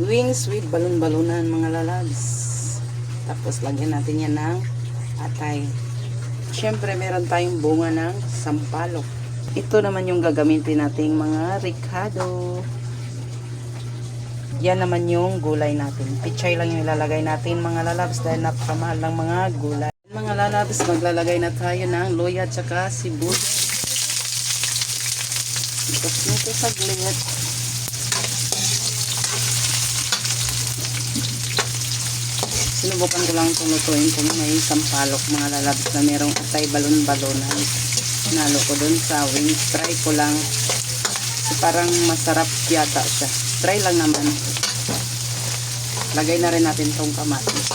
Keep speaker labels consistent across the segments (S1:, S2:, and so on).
S1: wings with balon-balunan mga lalabs. Tapos lagyan natin yan ng atay. Siyempre meron tayong bunga ng sampalok. Ito naman yung gagamitin nating mga ricado. Yan naman yung gulay natin. Pichay lang yung ilalagay natin mga lalabs dahil napakamahal ng mga gulay. Mga lalabs, maglalagay na tayo ng luya at saka sibuyas. Tapos nito saglit. Sinubukan ko lang itong lutuin kung may sampalok mga lalabs na merong atay balon-balonan. Nalo ko dun sa wings. Try ko lang. Parang masarap yata siya. Try lang naman. Lagay na rin natin itong kamatis.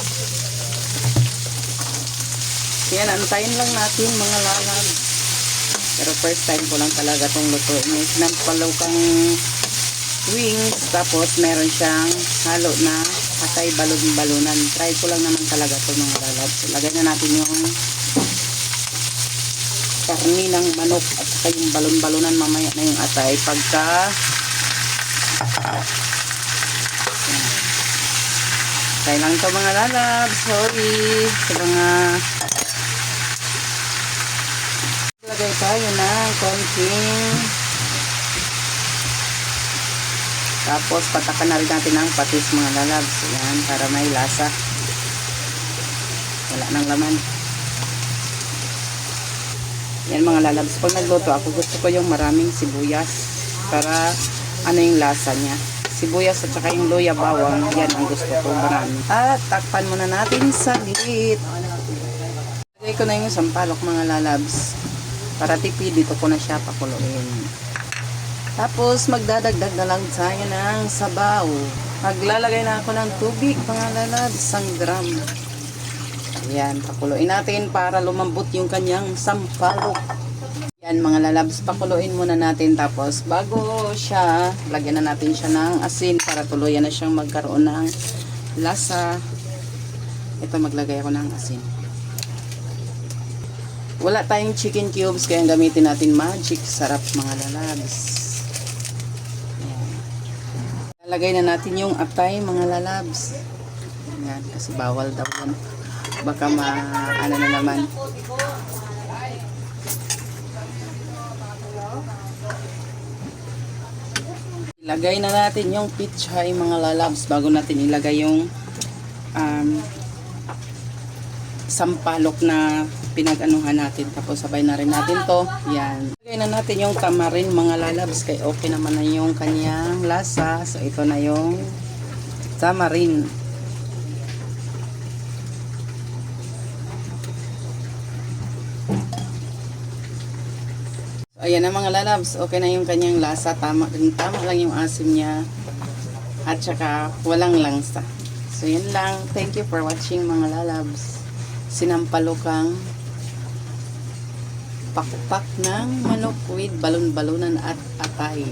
S1: Yan, antayin lang natin mga lalabs. Pero first time ko lang talaga itong lutuin. May sinampalokang wings. Tapos meron siyang halo na atay balon-balonan. Try ko lang naman talaga ito mga lalabs. So, lagay na natin yung karni ng manok at saka yung balon-balonan mamaya na yung atay pagka try lang ito mga lalabs. Sorry sa mga lagay tayo ng konting tapos patakan na rin natin ang patis mga lalabs. Yan, para may lasa. Wala nang laman. Yan mga lalabs. Pag nagluto ako, gusto ko yung maraming sibuyas. Para ano yung lasa niya. Sibuyas at saka yung luya bawang. Yan ang gusto ko marami. At takpan muna natin saglit. Lagay ko na yung sampalok mga lalabs. Para tipid, dito ko na siya pakuluin. Tapos, magdadagdag na lang tayo ng sabaw. Maglalagay na ako ng tubig, mga lalabs, 1 gram. Ayan, pakuluin natin para lumambot yung kanyang sampalok. Ayan, mga lalabs, pakuluin muna natin. Tapos, bago siya, lagyan na natin siya ng asin para tuluyan na siyang magkaroon ng lasa. Ito, maglagay ako ng asin. Wala tayong chicken cubes, kaya gamitin natin magic sarap, mga lalabs. Lagay na natin yung atay mga lalabs. Yan, kasi bawal daw yan. Baka ano na naman. Ilagay na natin yung pichay mga lalabs bago natin ilagay yung sampalok na pinag-anuhan natin. Tapos sabay na rin natin to. Yan. Lagay na natin yung tamarin mga lalabs. Kaya okay naman na yung kanyang lasa. So ito na yung tamarin. So ayan na mga lalabs. Okay na yung kanyang lasa. Tama lang yung asim niya. At saka walang langsa. So yan lang. Thank you for watching mga lalabs. Sinampalokang pakpak ng manok with balon-balonan at atay.